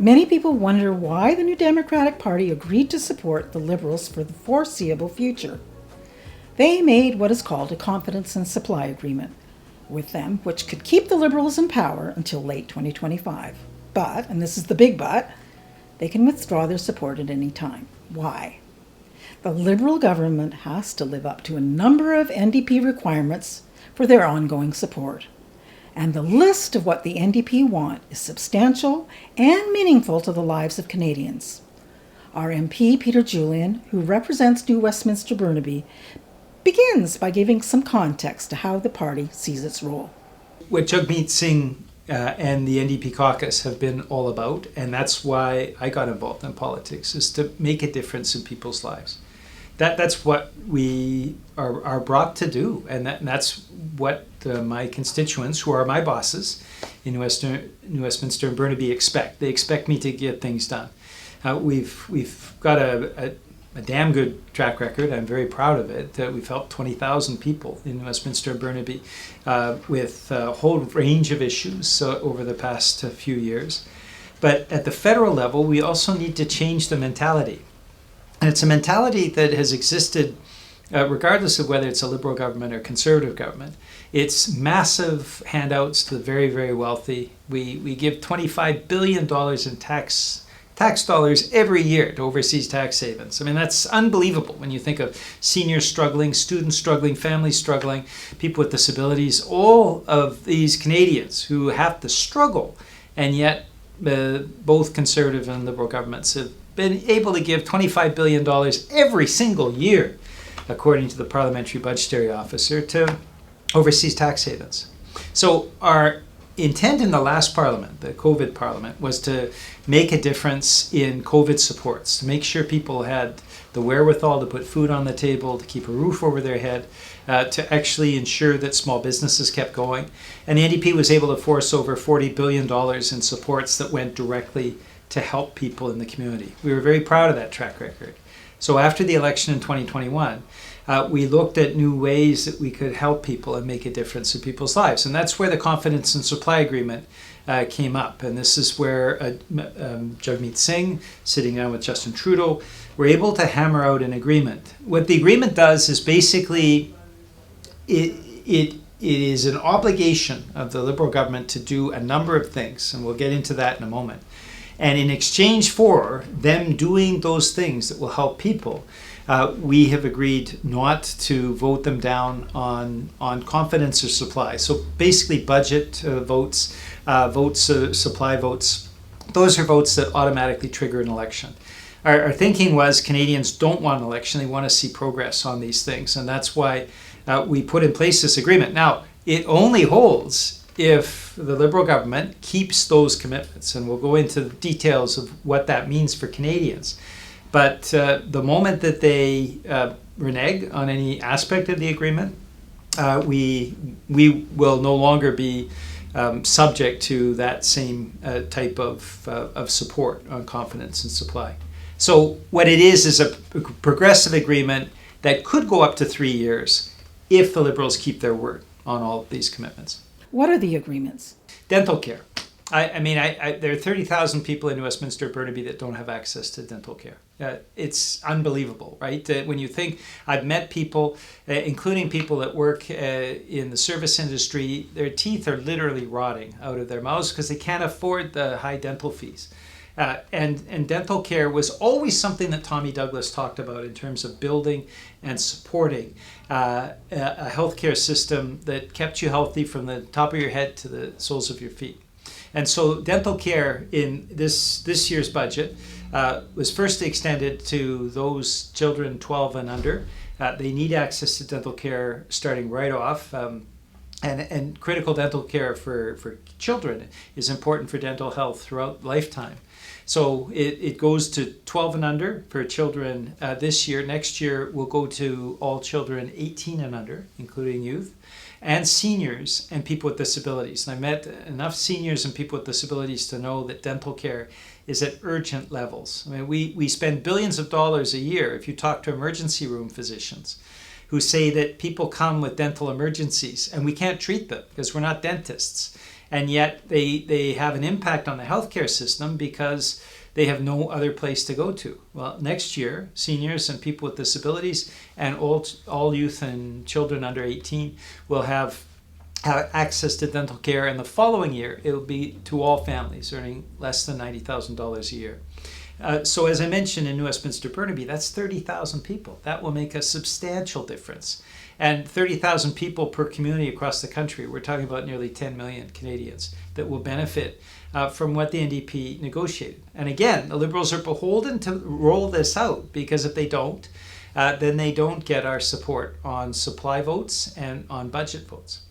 Many people wonder why the New Democratic Party agreed to support the Liberals for the foreseeable future. They made what is called a confidence and supply agreement with them, which could keep the Liberals in power until late 2025. But, and this is the big but, they can withdraw their support at any time. Why? The Liberal government has to live up to a number of NDP requirements for their ongoing support. And the list of what the NDP want is substantial and meaningful to the lives of Canadians. Our MP, Peter Julian, who represents New Westminster-Burnaby, begins by giving some context to how the party sees its role. What Jagmeet Singh and the NDP caucus have been all about, and that's why I got involved in politics, is to make a difference in people's lives. That's what we are brought to do, and that's what my constituents, who are my bosses in New Westminster and Burnaby, expect. They expect me to get things done. We've got a damn good track record. I'm very proud of it. We've helped 20,000 people in Westminster and Burnaby with a whole range of issues over the past few years. But at the federal level, we also need to change the mentality. And it's a mentality that has existed regardless of whether it's a Liberal government or Conservative government. It's massive handouts to the very, very wealthy. We give $25 billion in tax dollars every year to overseas tax havens. I mean, that's unbelievable when you think of seniors struggling, students struggling, families struggling, people with disabilities, all of these Canadians who have to struggle. And yet both Conservative and Liberal governments have been able to give $25 billion every single year, according to the Parliamentary Budgetary Officer, to overseas tax havens. So our intent in the last Parliament, the COVID Parliament, was to make a difference in COVID supports, to make sure people had the wherewithal to put food on the table, to keep a roof over their head, to actually ensure that small businesses kept going. And the NDP was able to force over $40 billion in supports that went directly to help people in the community. We were very proud of that track record. So after the election in 2021, we looked at new ways that we could help people and make a difference in people's lives. And that's where the confidence and supply agreement came up. And this is where Jagmeet Singh, sitting down with Justin Trudeau, were able to hammer out an agreement. What the agreement does is basically it is an obligation of the Liberal government to do a number of things, and we'll get into that in a moment. And in exchange for them doing those things that will help people, we have agreed not to vote them down on confidence or supply. So basically budget votes, supply votes, those are votes that automatically trigger an election. Our thinking was Canadians don't want an election, they want to see progress on these things. And that's why we put in place this agreement. Now, it only holds if the Liberal government keeps those commitments, and we'll go into the details of what that means for Canadians. But the moment that they renege on any aspect of the agreement, we will no longer be subject to that same type of support on confidence and supply. So what it is a progressive agreement that could go up to 3 years if the Liberals keep their word on all of these commitments. What are the agreements? Dental care. There are 30,000 people in Westminster-Burnaby that don't have access to dental care. It's unbelievable, right? When you think, I've met people, including people that work in the service industry, their teeth are literally rotting out of their mouths because they can't afford the high dental fees. And dental care was always something that Tommy Douglas talked about in terms of building and supporting a healthcare system that kept you healthy from the top of your head to the soles of your feet. And so dental care in this year's budget was first extended to those children 12 and under. They need access to dental care starting right off. And critical dental care for children is important for dental health throughout lifetime. So it goes to 12 and under for children this year. Next year, we'll go to all children 18 and under, including youth, and seniors and people with disabilities. And I met enough seniors and people with disabilities to know that dental care is at urgent levels. I mean, we spend billions of dollars a year if you talk to emergency room physicians who say that people come with dental emergencies and we can't treat them because we're not dentists. And yet they have an impact on the healthcare system because they have no other place to go to. Well, next year, seniors and people with disabilities and all youth and children under 18 will have access to dental care. And the following year, it will be to all families earning less than $90,000 a year. So as I mentioned in Westminster-Burnaby, that's 30,000 people. That will make a substantial difference. And 30,000 people per community across the country. We're talking about nearly 10 million Canadians that will benefit from what the NDP negotiated. And again, the Liberals are beholden to roll this out, because if they don't, then they don't get our support on supply votes and on budget votes.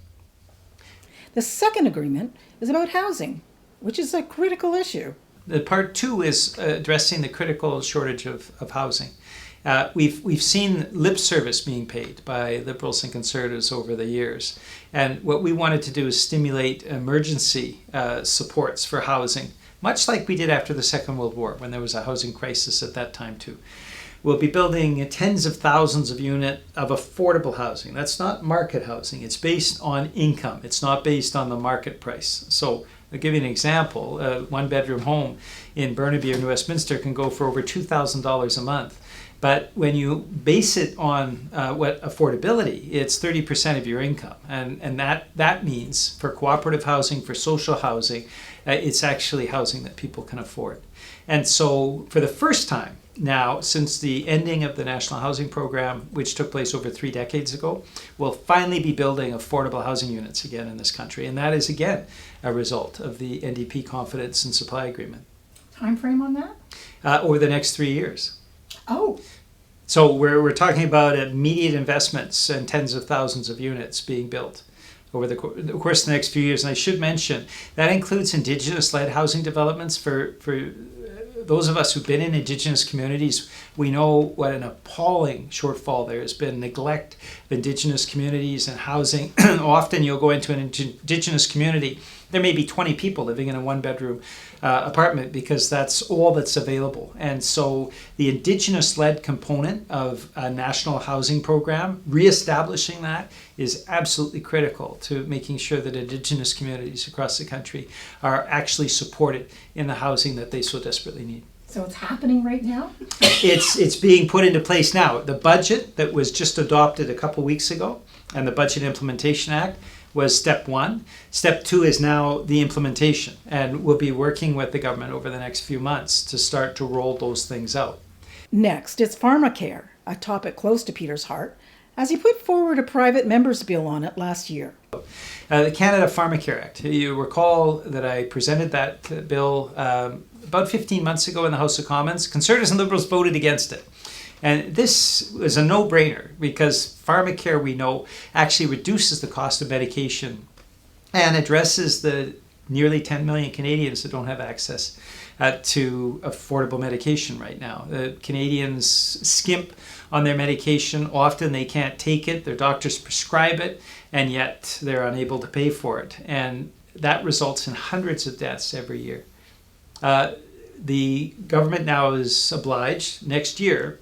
The second agreement is about housing, which is a critical issue. The part two is addressing the critical shortage of housing. We've seen lip service being paid by Liberals and Conservatives over the years. And what we wanted to do is stimulate emergency supports for housing, much like we did after the Second World War, when there was a housing crisis at that time too. We'll be building tens of thousands of units of affordable housing. That's not market housing. It's based on income. It's not based on the market price. So I'll give you an example. A one-bedroom home in Burnaby or New Westminster can go for over $2,000 a month. But when you base it on what affordability, it's 30% of your income. And that means for cooperative housing, for social housing, it's actually housing that people can afford. And so for the first time now, since the ending of the National Housing Program, which took place over 3 decades ago, we'll finally be building affordable housing units again in this country. And that is, again, a result of the NDP Confidence and Supply Agreement. Time frame on that? Over the next 3 years. Oh. So we're talking about immediate investments and tens of thousands of units being built over the course of the next few years. And I should mention, that includes Indigenous-led housing developments. For those of us who've been in Indigenous communities, we know what an appalling shortfall there has been. Neglect of Indigenous communities and housing. Often you'll go into an Indigenous community, there may be 20 people living in a one-bedroom apartment because that's all that's available. And so the Indigenous-led component of a national housing program, reestablishing that, is absolutely critical to making sure that Indigenous communities across the country are actually supported in the housing that they so desperately need. So it's happening right now? It's being put into place now. The budget that was just adopted a couple weeks ago, and the Budget Implementation Act, was step one. Step two is now the implementation, and we'll be working with the government over the next few months to start to roll those things out. Next, it's pharmacare, a topic close to Peter's heart, as he put forward a private member's bill on it last year. The Canada Pharmacare Act. You recall that I presented that bill about 15 months ago in the House of Commons. Conservatives and Liberals voted against it. And this was a no-brainer because pharmacare, we know, actually reduces the cost of medication and addresses the nearly 10 million Canadians that don't have access to affordable medication right now. Canadians skimp on their medication. Often they can't take it. Their doctors prescribe it, and yet they're unable to pay for it. And that results in hundreds of deaths every year. The government now is obliged next year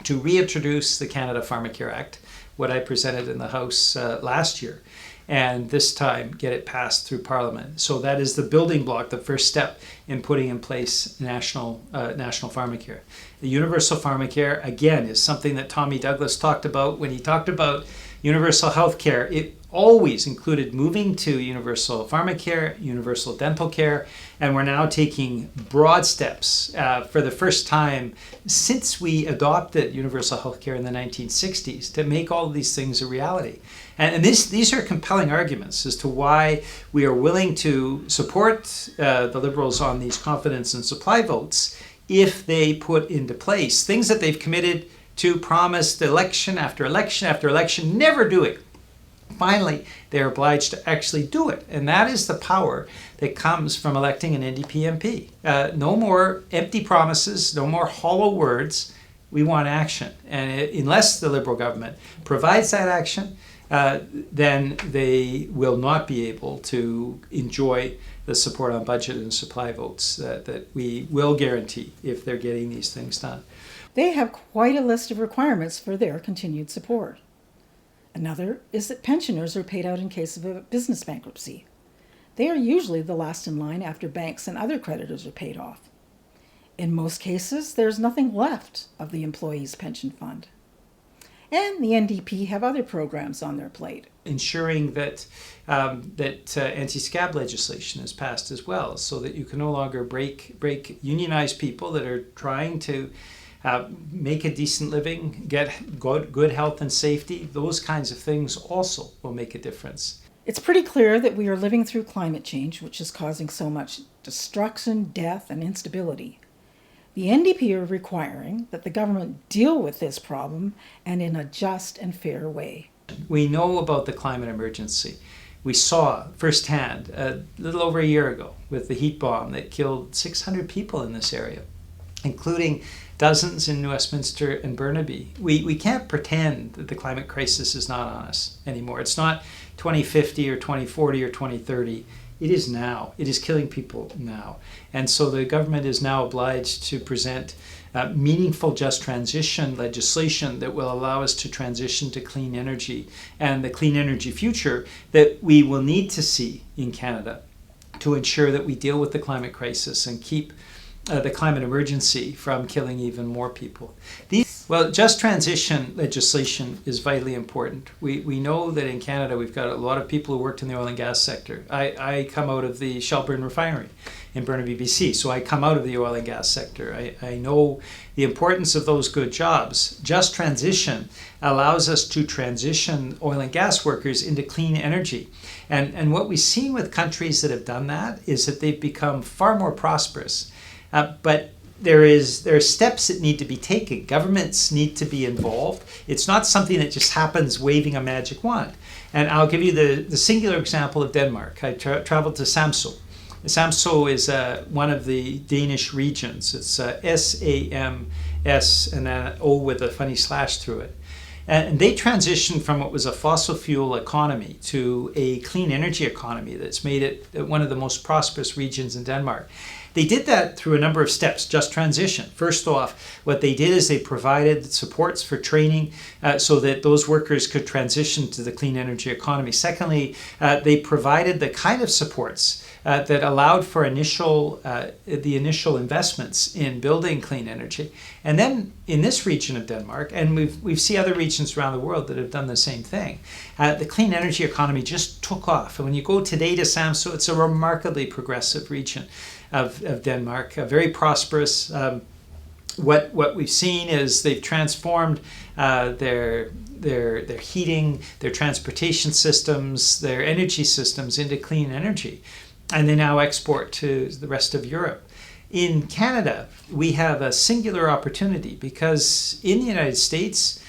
to reintroduce the Canada Pharmacare Act, what I presented in the House last year, and this time get it passed through Parliament. So that is the building block, the first step in putting in place national pharmacare. The universal pharmacare, again, is something that Tommy Douglas talked about when he talked about universal health care. It always included moving to universal pharmacare, universal dental care, and we're now taking broad steps for the first time since we adopted universal health care in the 1960s to make all of these things a reality. And these are compelling arguments as to why we are willing to support the Liberals on these confidence and supply votes if they put into place things that they've committed to, promised election after election after election, never doing. Finally, they're obliged to actually do it. And that is the power that comes from electing an NDP MP. No more empty promises, no more hollow words. We want action. And unless the Liberal government provides that action, then they will not be able to enjoy the support on budget and supply votes that we will guarantee if they're getting these things done. They have quite a list of requirements for their continued support. Another is that pensioners are paid out in case of a business bankruptcy. They are usually the last in line after banks and other creditors are paid off. In most cases, there's nothing left of the employee's pension fund. And the NDP have other programs on their plate. Ensuring that anti-scab legislation is passed as well, so that you can no longer break unionized people that are trying to make a decent living, get good health and safety. Those kinds of things also will make a difference. It's pretty clear that we are living through climate change, which is causing so much destruction, death, and instability. The NDP are requiring that the government deal with this problem and in a just and fair way. We know about the climate emergency. We saw firsthand a little over a year ago with the heat bomb that killed 600 people in this area, including dozens in Westminster and Burnaby. We can't pretend that the climate crisis is not on us anymore. It's not 2050 or 2040 or 2030. It is now. It is killing people now. And so the government is now obliged to present meaningful just transition legislation that will allow us to transition to clean energy and the clean energy future that we will need to see in Canada to ensure that we deal with the climate crisis and keep the climate emergency from killing even more people. Just transition legislation is vitally important. We know that in Canada we've got a lot of people who worked in the oil and gas sector. I come out of the Shelburne refinery in Burnaby, BC, so I come out of the oil and gas sector. I know the importance of those good jobs. Just transition allows us to transition oil and gas workers into clean energy. And what we've seen with countries that have done that is that they've become far more prosperous. But there are steps that need to be taken. Governments need to be involved. It's not something that just happens waving a magic wand. And I'll give you the singular example of Denmark. I traveled to Samsø. Samsø is one of the Danish regions. It's S-A-M-S and then O with a funny slash through it. And they transitioned from what was a fossil fuel economy to a clean energy economy that's made it one of the most prosperous regions in Denmark. They did that through a number of steps, just transition. First off, what they did is they provided supports for training so that those workers could transition to the clean energy economy. Secondly, they provided the kind of supports that allowed for the initial investments in building clean energy. And then in this region of Denmark, and we've seen other regions around the world that have done the same thing, the clean energy economy just took off. And when you go today to Samsø, it's a remarkably progressive region of Denmark, very prosperous. What we've seen is they've transformed their heating, their transportation systems, their energy systems into clean energy, and they now export to the rest of Europe. In Canada, we have a singular opportunity because in the United States,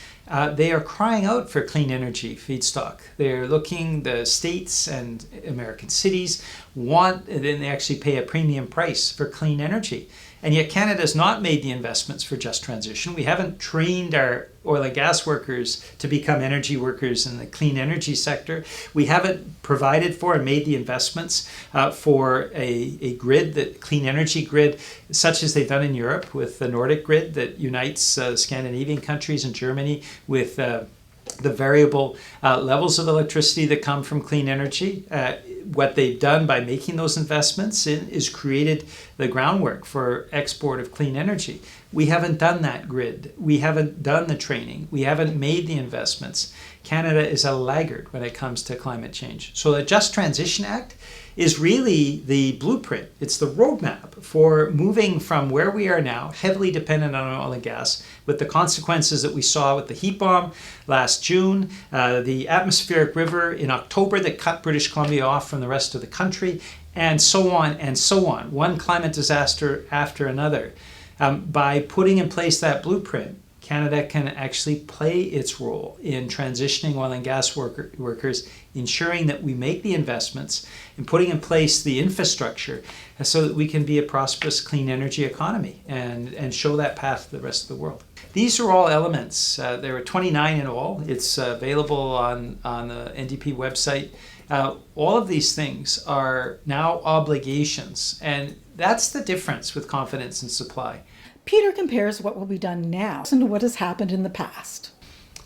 they are crying out for clean energy feedstock. They're looking, the states and American cities want, and then they actually pay a premium price for clean energy. And yet Canada's not made the investments for just transition. We haven't trained our oil and gas workers to become energy workers in the clean energy sector. We haven't provided for and made the investments for a grid, that clean energy grid, such as they've done in Europe with the Nordic grid that unites Scandinavian countries and Germany with the variable levels of electricity that come from clean energy. What they've done by making those investments is created the groundwork for export of clean energy. We haven't done that grid. We haven't done the training. We haven't made the investments. Canada is a laggard when it comes to climate change. So the Just Transition Act is really the blueprint. It's the roadmap for moving from where we are now, heavily dependent on oil and gas, with the consequences that we saw with the heat bomb last June, the atmospheric river in October that cut British Columbia off from the rest of the country, and so on and so on, one climate disaster after another. By putting in place that blueprint, Canada can actually play its role in transitioning oil and gas workers, ensuring that we make the investments and putting in place the infrastructure so that we can be a prosperous clean energy economy and show that path to the rest of the world. These are all elements. There are 29 in all. It's available on the NDP website. All of these things are now obligations, and that's the difference with confidence and supply. Peter compares what will be done now to what has happened in the past.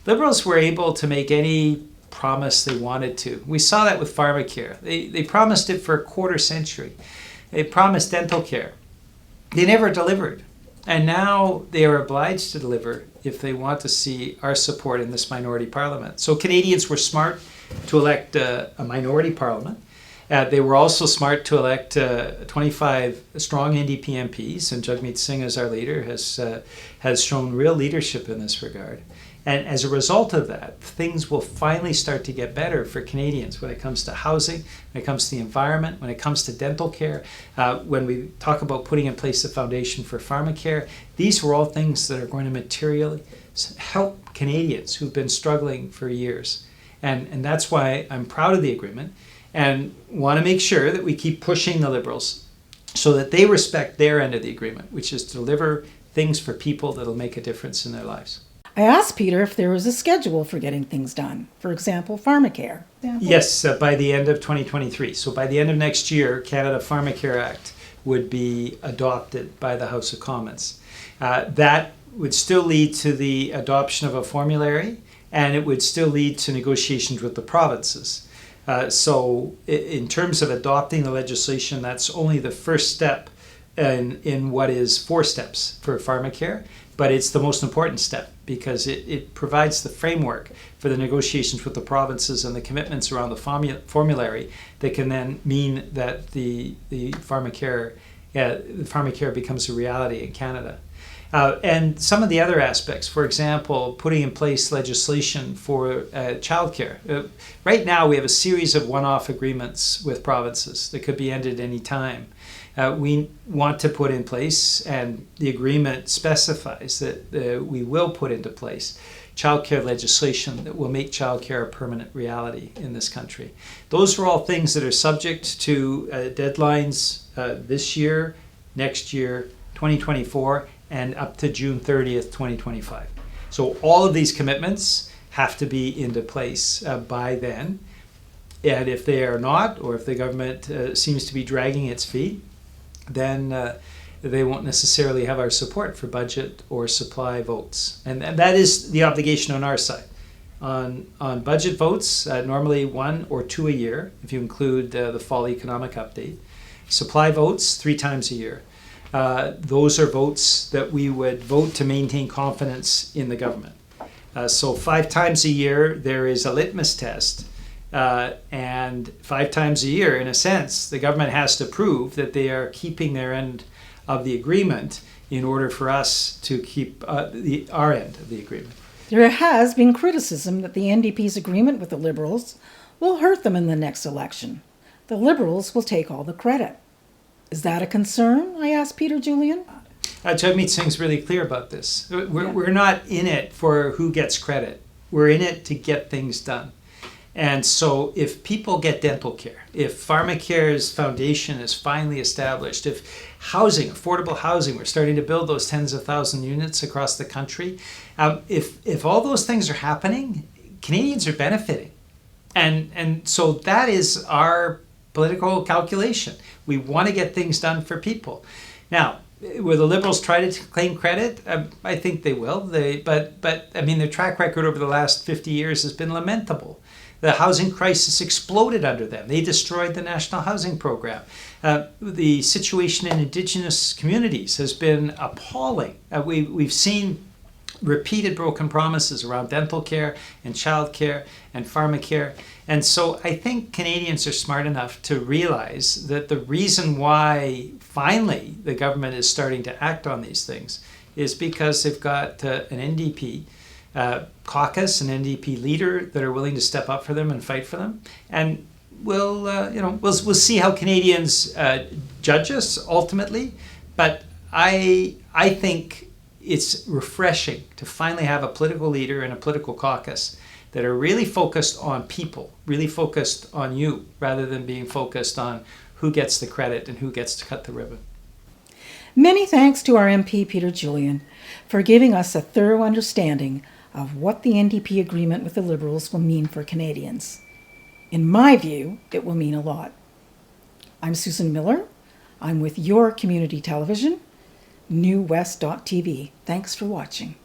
Liberals were able to make any promised they wanted to. We saw that with pharmacare. They promised it for a quarter century. They promised dental care. They never delivered. And now they are obliged to deliver if they want to see our support in this minority parliament. So Canadians were smart to elect a minority parliament. They were also smart to elect 25 strong NDP MPs, and Jagmeet Singh, as our leader, has shown real leadership in this regard. And as a result of that, things will finally start to get better for Canadians when it comes to housing, when it comes to the environment, when it comes to dental care, when we talk about putting in place the foundation for pharmacare. These were all things that are going to materially help Canadians who've been struggling for years. And that's why I'm proud of the agreement and want to make sure that we keep pushing the Liberals so that they respect their end of the agreement, which is to deliver things for people that'll make a difference in their lives. I asked Peter if there was a schedule for getting things done. For example, pharmacare. Yes, by the end of 2023. So by the end of next year, Canada Pharmacare Act would be adopted by the House of Commons. That would still lead to the adoption of a formulary, and it would still lead to negotiations with the provinces. So in terms of adopting the legislation, that's only the first step in what is 4 steps for pharmacare, but it's the most important step because it provides the framework for the negotiations with the provinces and the commitments around the formulary that can then mean that the pharmacare becomes a reality in Canada. And some of the other aspects, for example, putting in place legislation for childcare. Right now, we have a series of one-off agreements with provinces that could be ended any time. We want to put in place, and the agreement specifies that we will put into place childcare legislation that will make childcare a permanent reality in this country. Those are all things that are subject to deadlines this year, next year, 2024, and up to June 30th, 2025. So all of these commitments have to be into place by then. And if they are not, or if the government seems to be dragging its feet, then they won't necessarily have our support for budget or supply votes. And that is the obligation on our side. On budget votes, normally 1 or 2 a year, if you include the fall economic update. Supply votes, 3 times a year. Those are votes that we would vote to maintain confidence in the government. So 5 times a year, there is a litmus test. And 5 times a year, in a sense, the government has to prove that they are keeping their end of the agreement in order for us to keep our end of the agreement. There has been criticism that the NDP's agreement with the Liberals will hurt them in the next election. The Liberals will take all the credit. Is that a concern? I asked Peter Julian. Jagmeet Singh's really clear about this. We're not in it for who gets credit. We're in it to get things done. And so if people get dental care, if pharmacare's foundation is finally established, if housing, affordable housing, we're starting to build those tens of thousand units across the country, if all those things are happening, Canadians are benefiting. And so that is our political calculation. We want to get things done for people. Now, will the Liberals try to claim credit? I think they will. But I mean, their track record over the last 50 years has been lamentable. The housing crisis exploded under them. They destroyed the National Housing Program. The situation in Indigenous communities has been appalling. We've seen repeated broken promises around dental care and child care and pharmacare. And so I think Canadians are smart enough to realize that the reason why finally the government is starting to act on these things is because they've got an NDP caucus, an NDP leader that are willing to step up for them and fight for them. And we'll see how Canadians judge us ultimately. But I think it's refreshing to finally have a political leader and a political caucus that are really focused on people, really focused on you, rather than being focused on who gets the credit and who gets to cut the ribbon. Many thanks to our MP, Peter Julian, for giving us a thorough understanding of what the NDP agreement with the Liberals will mean for Canadians. In my view, it will mean a lot. I'm Susan Miller. I'm with your community television, NewWest.TV. Thanks for watching.